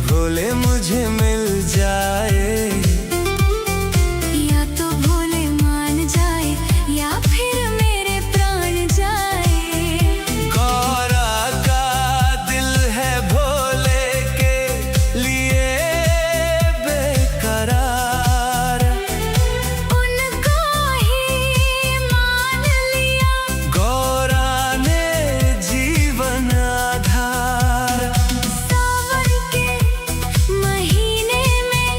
भोले मुझे मिल जाए। या तो भोले मान जाए या फिर मेरे प्राण जाए। गौरा का दिल है भोले के लिए बेकरार, उनको ही मान लिया गौरा ने जीवन आधार। सावन के महीने में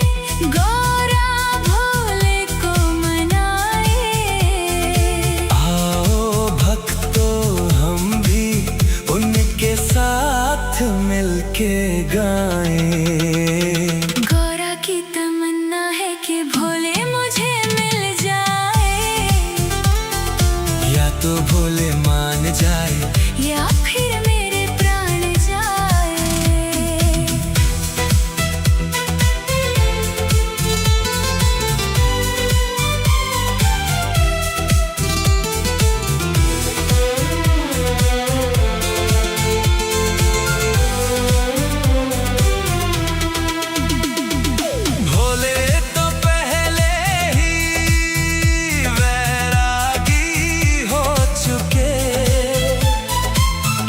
गौरा भोले को मनाए। आओ भक्तों हम भी उनके साथ मिलके गाएं। गौरा की तमन्ना है कि भोले मुझे मिल जाए। या तो भोले मान जाए या फिर मेरे प्राण जाए। भोले तो पहले ही वैरागी हो चुके,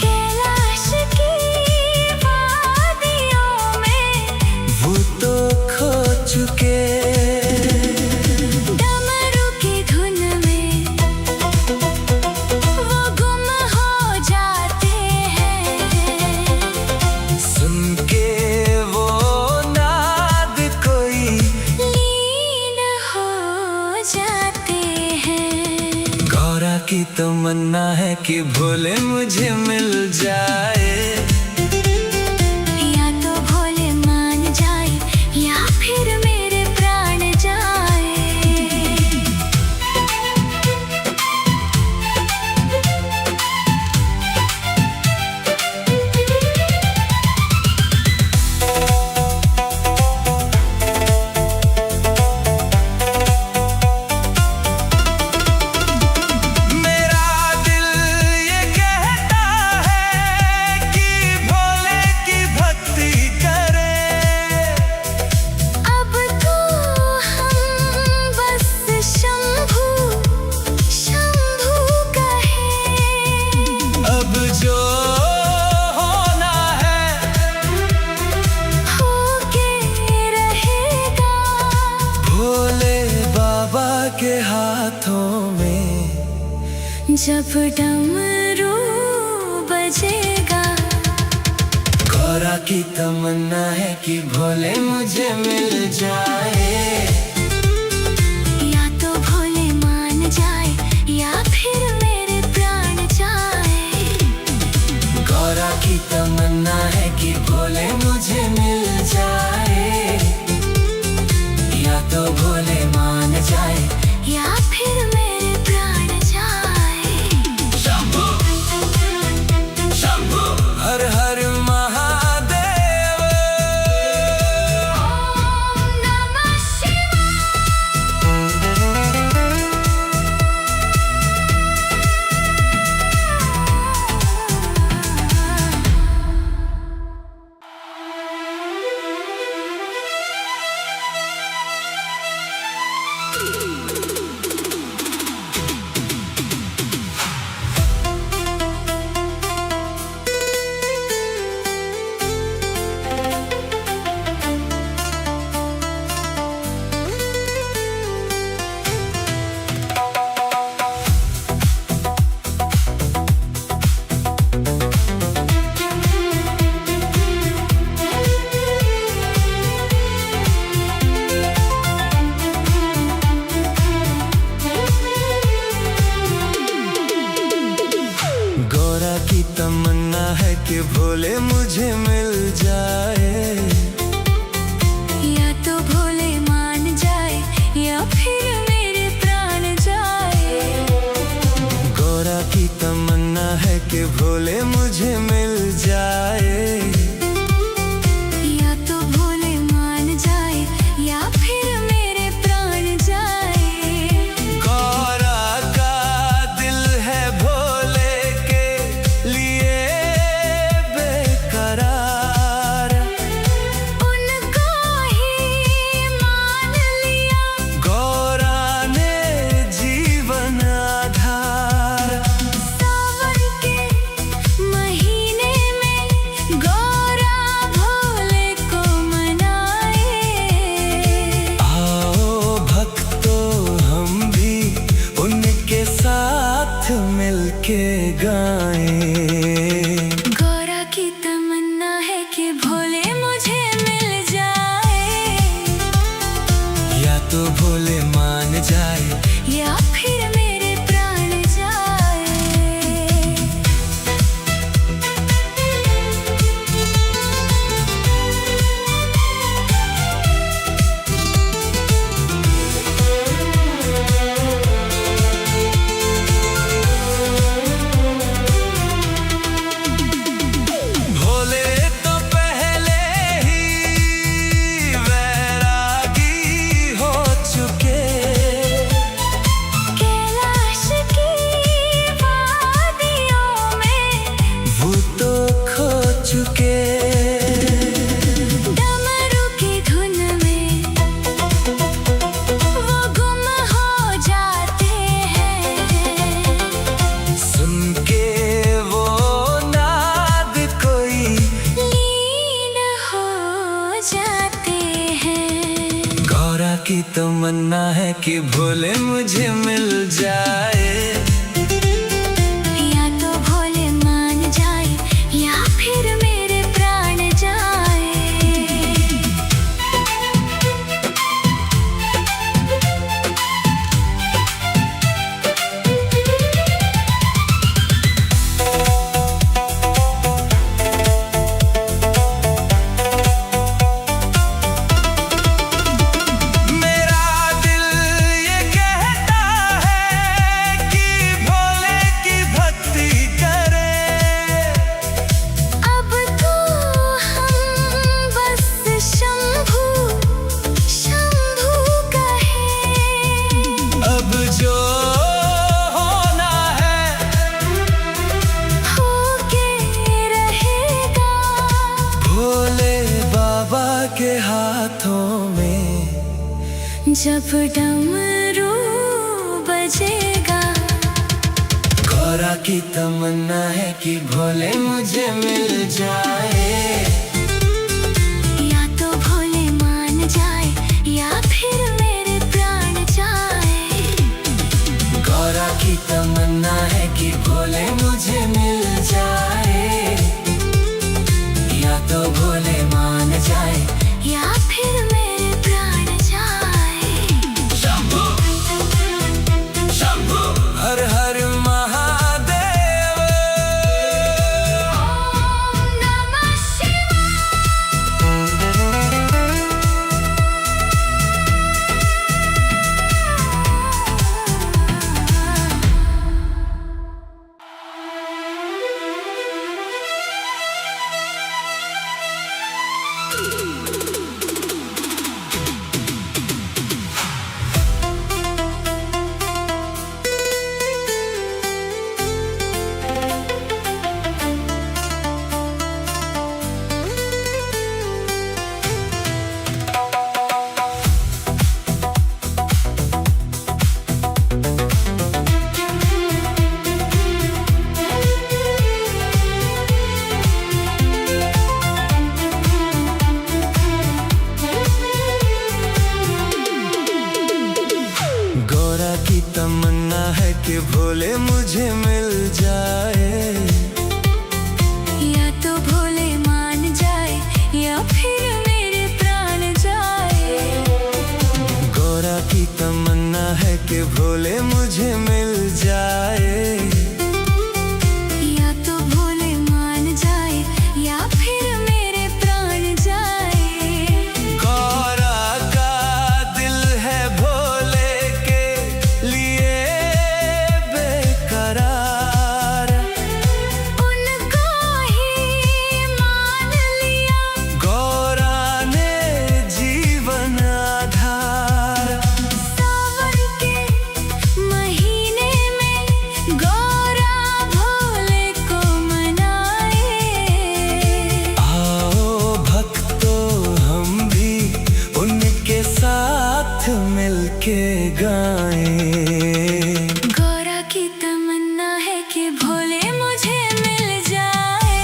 कैलाश की वादियों में वो तो खो चुके। डमरू की धुन में वो गुम हो जाते हैं। सुन के वो नाद कोई लीन हो जाते हैं। गौरा की तमन्ना है कि भोले मुझे मिल जाए। या तो भोले मान जाए या फिर मेरे प्राण जाए। मेरा दिल ये कहता है कि भोले की भक्ति करें। अब तो हम बस शंभू शंभू कहें। अब जो होना है होके रहेगा भोले बाबा के हाथों में। जब डमरू बजेगा। गौरा की तमन्ना है कि भोले मुझे मिल जाए। या तो भोले मान जाए या फिर मेरे प्राण जाए। गौरा की तमन्ना है कि भोले मुझे मिल जाए। या तो भोले मान जाए या फिर मेरे प्राण जाए। शंभू शंभू हर हर महादेव। ओम नमः शिवाय। गौरा की तमन्ना है कि भोले मुझे मिल जाए। या तो भोले मान जाए या फिर मेरे प्राण जाए। गौरा की तमन्ना है कि भोले मुझे मिल जाए। या तो भोले मान जाए या फिर मेरे प्राण जाए। गौरा का दिल है भोले के लिए बेकरार, मिलके गाएं। गौरा की तमन्ना है कि भोले मुझे मिल जाए, या तो भोले मान जाए या फिर मेरे प्राण जाए। भोले तो पहले ही वैरागी हो चुके, कैलाश की वादियों में वो तो खो चुके। डमरू की धुन में वो गुम हो जाते हैं, सुन के वो नाद कोई लीन हो जाते हैं। गौरा की तमन्ना है कि भोले मुझे मिल जाए, या तो भोले मान जाए या फिर मेरे प्राण जाए। मेरा दिल ये कहता है कि भोले की भक्ति करें। अब तो हम बस शंभू शंभू कहें। अब जो होना है होके रहेगा, भोले बाबा के हाथों में। जब डमरू बजेगा। गौरा की तमन्ना है कि भोले मुझे मिल जाए, या तो भोले मान जाए या फिर मेरे प्राण जाए। गौरा की तमन्ना है कि भोले मुझे मिल जाए, या तो भोले मान जाए या फिर मेरे प्राण जाए। शंभू शंभू हर हर महादेव। ओम नमः गौरा की तमन्ना है कि भोले मुझे मिल जाए, या तो भोले मान जाए या फिर मेरे प्राण जाए। गौरा की तमन्ना है कि भोले मुझे मिल जाए, या तो भोले मान जाए या फिर मेरे प्राण जाए। गौरा का दिल है भोले के लिए बेकरार, उनको ही मान लिया। गौरा ने जीवन आधार। सावन के महीने में गौरा भोले को मनाए। आओ भक्तों हम भी उनके साथ मिलके गाएं। गौरा की तमन्ना है कि भोले मुझे मिल जाए,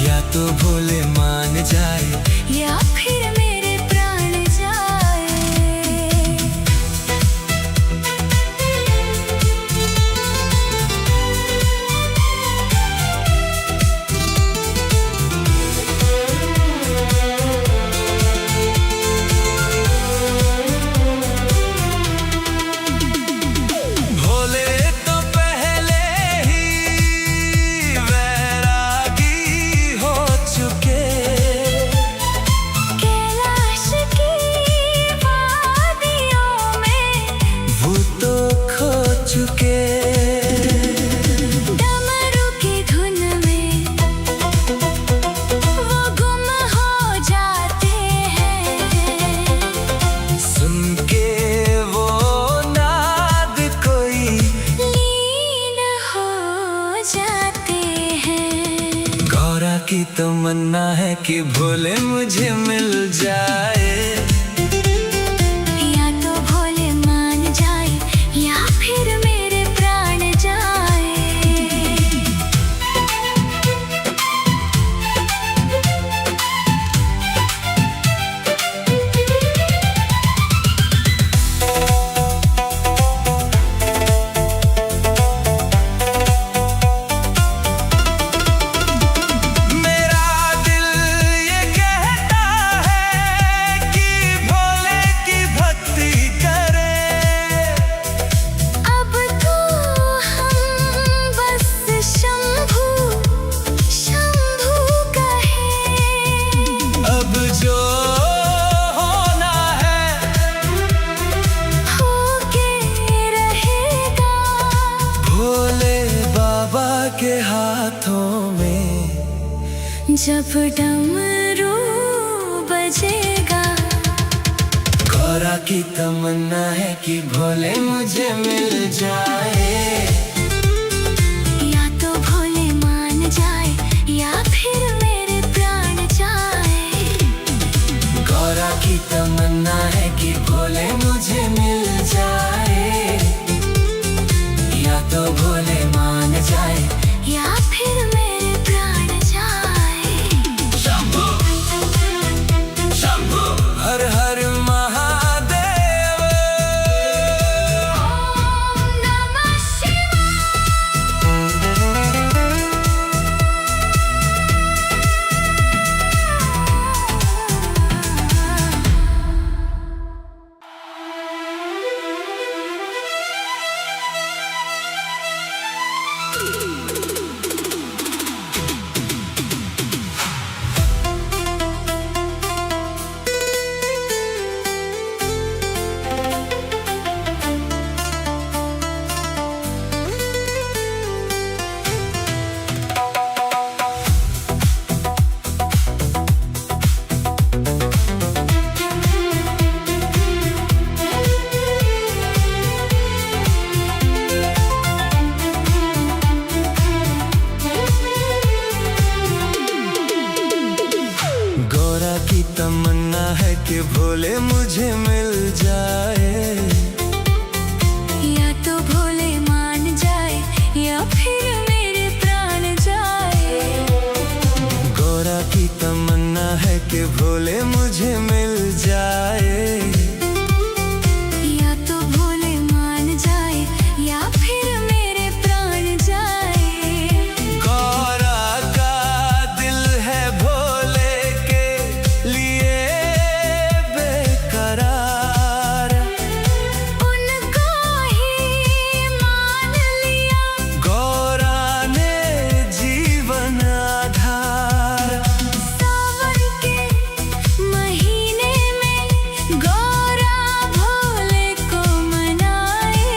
या तो भोले मान जाए या फिर मेरे प्राण जाए। है कि भोले मुझे मिल जाए, या तो भोले मान जाए या फिर मेरे प्राण जाए। के हाथों में जब डमरू बजेगा, गौरा की तमन्ना है कि भोले मुझे मिल जाए, या तो भोले मान जाए या फिर मेरे प्राण जाए। गौरा की तमन्ना है कि भोले मुझे मिल जाए, या तो भोले मान जाए या फिर मेरे प्राण जाए। शंभू शंभू हर हर महादेव, ओम नमः शिवाय। गौरा की तमन्ना है कि भोले मुझे मिल जाए, या तो भोले मान जाए या फिर मेरे प्राण जाए। गौरा की तमन्ना है कि भोले मुझे मिल जाए, या तो भोले मान जाए या फिर मेरे प्राण जाए। गौरा का दिल है भोले के लिए बेकरार, उनको ही मान लिया, गौरा ने जीवन आधार। सावन के महीने में गौरा भोले को मनाए।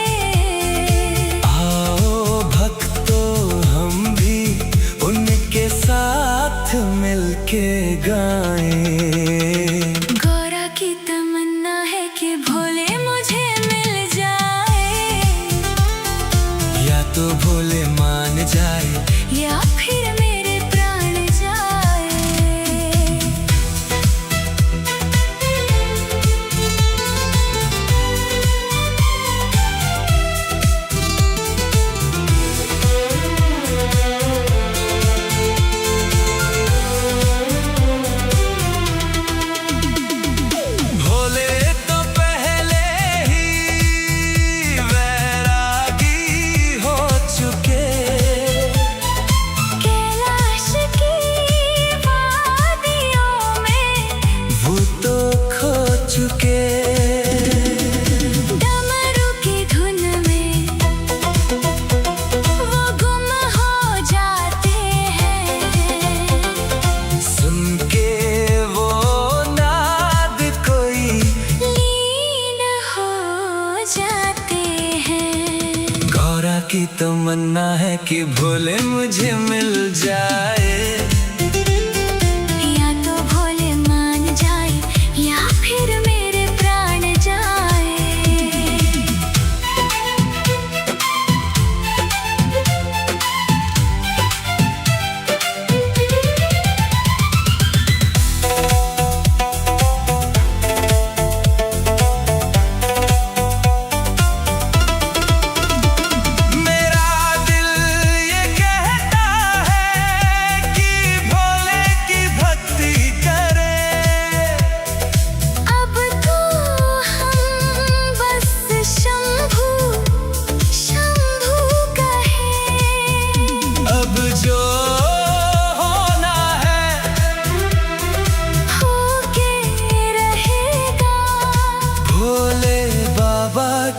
आओ भक्तों हम भी उनके साथ मिलके गाएं। गौरा की तमन्ना है कि भोले मुझे मिल जाए, या तो भोले मान जाए या फिर मेरे प्राण जाए। भोले तो पहले ही वैरागी हो चुके, कैलाश की वादियों में वो तो खो चुके। डमरू की धुन में वो गुम हो जाते हैं। सुन के वो नाद कोई लीन हो जाते हैं। गौरा की तमन्ना है कि भोले मुझे मिल जाए, या तो भोले मान जाए या फिर मेरे प्राण जाए।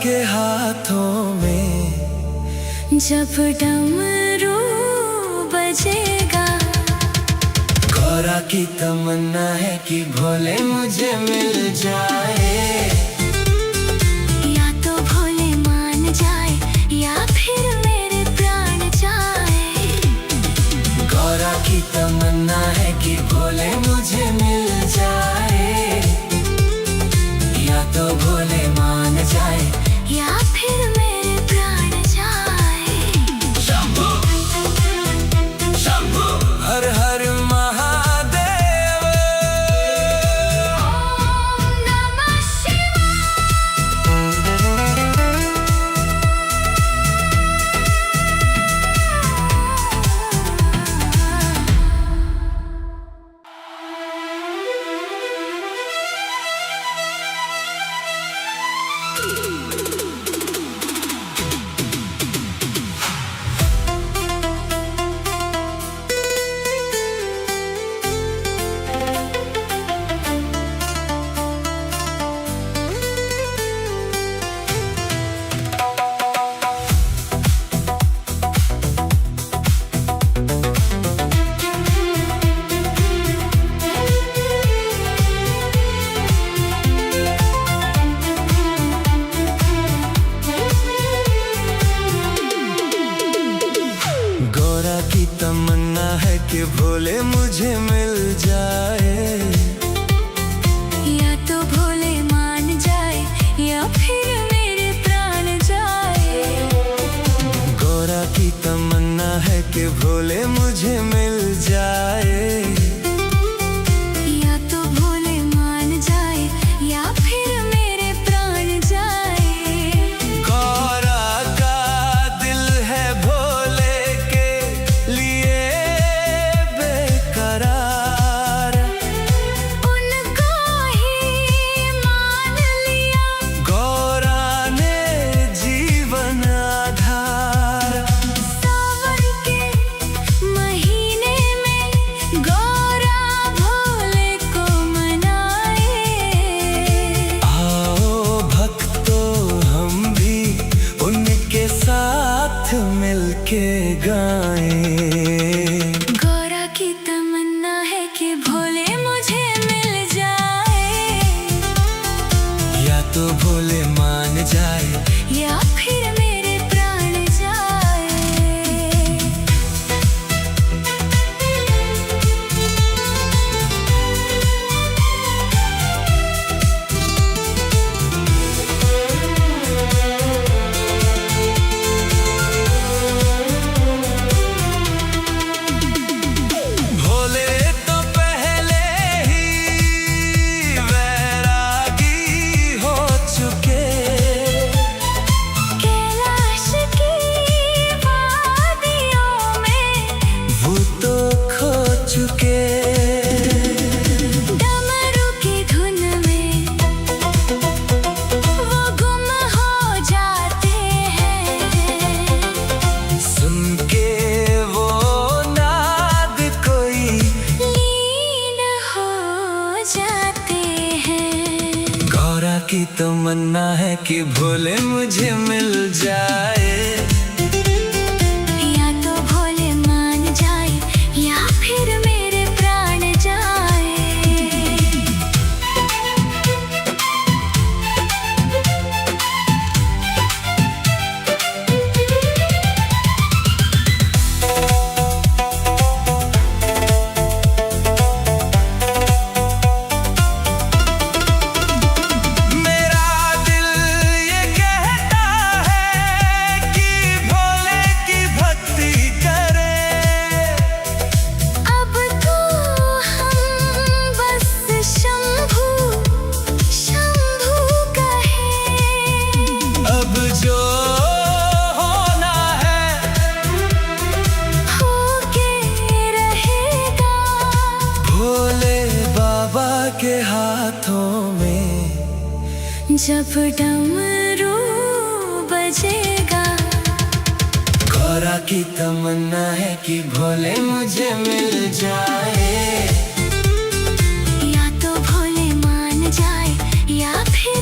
के हाथों में। जब डमरू बजेगा, गौरा की तमन्ना है कि भोले मुझे मिल जाए। या तो भोले मान जाए या फिर मेरे प्राण जाए। गौरा की तमन्ना है कि भोले मुझे मिल जाए। या तो भोले मान जाए या फिर मेरे प्राण जाए। शंभू शंभू हर हर महादेव। ओम नमः गौरा की तमन्ना है कि भोले मुझे मिल जाए। या तो भोले मान जाए या फिर मेरे प्राण जाए। गौरा की तमन्ना है कि भोले मुझे मिल जाए। या तो भोले मान जाए या फिर मेरे प्राण जाए। गौरा का दिल है भोले के लिए बेकरार। उनको ही मान लिया, गौरा ने जीवन आधार। सावन के महीने में गौरा भोले को मनाए। आओ भक्तों हम भी उनके साथ मिलके गाएं। गौरा की तमन्ना है कि भोले मुझे मिल जाए। या तो भोले मान जाए या फिर मेरे प्राण जाए। भोले तो पहले ही वैरागी हो चुके। कैलाश की वादियों में वो तो खो चुके। डमरू की धुन में वो गुम हो जाते हैं। सुन के वो नाद कोई लीन हो जाते हैं। गौरा की तमन्ना है कि भोले मुझे मिल जाए। या तो भोले मान जाए या फिर मेरे प्राण जाए। मेरा दिल ये कहता है कि भोले की भक्ति करे। अब तो हम बस शंभू शंभू कहें। अब जो होना है होके रहेगा। भोले बाबा के हाथों में। जब डमरू बजेगा, गौरा की तमन्ना है कि भोले मुझे मिल जाए। या तो भोले मान जाए या फिर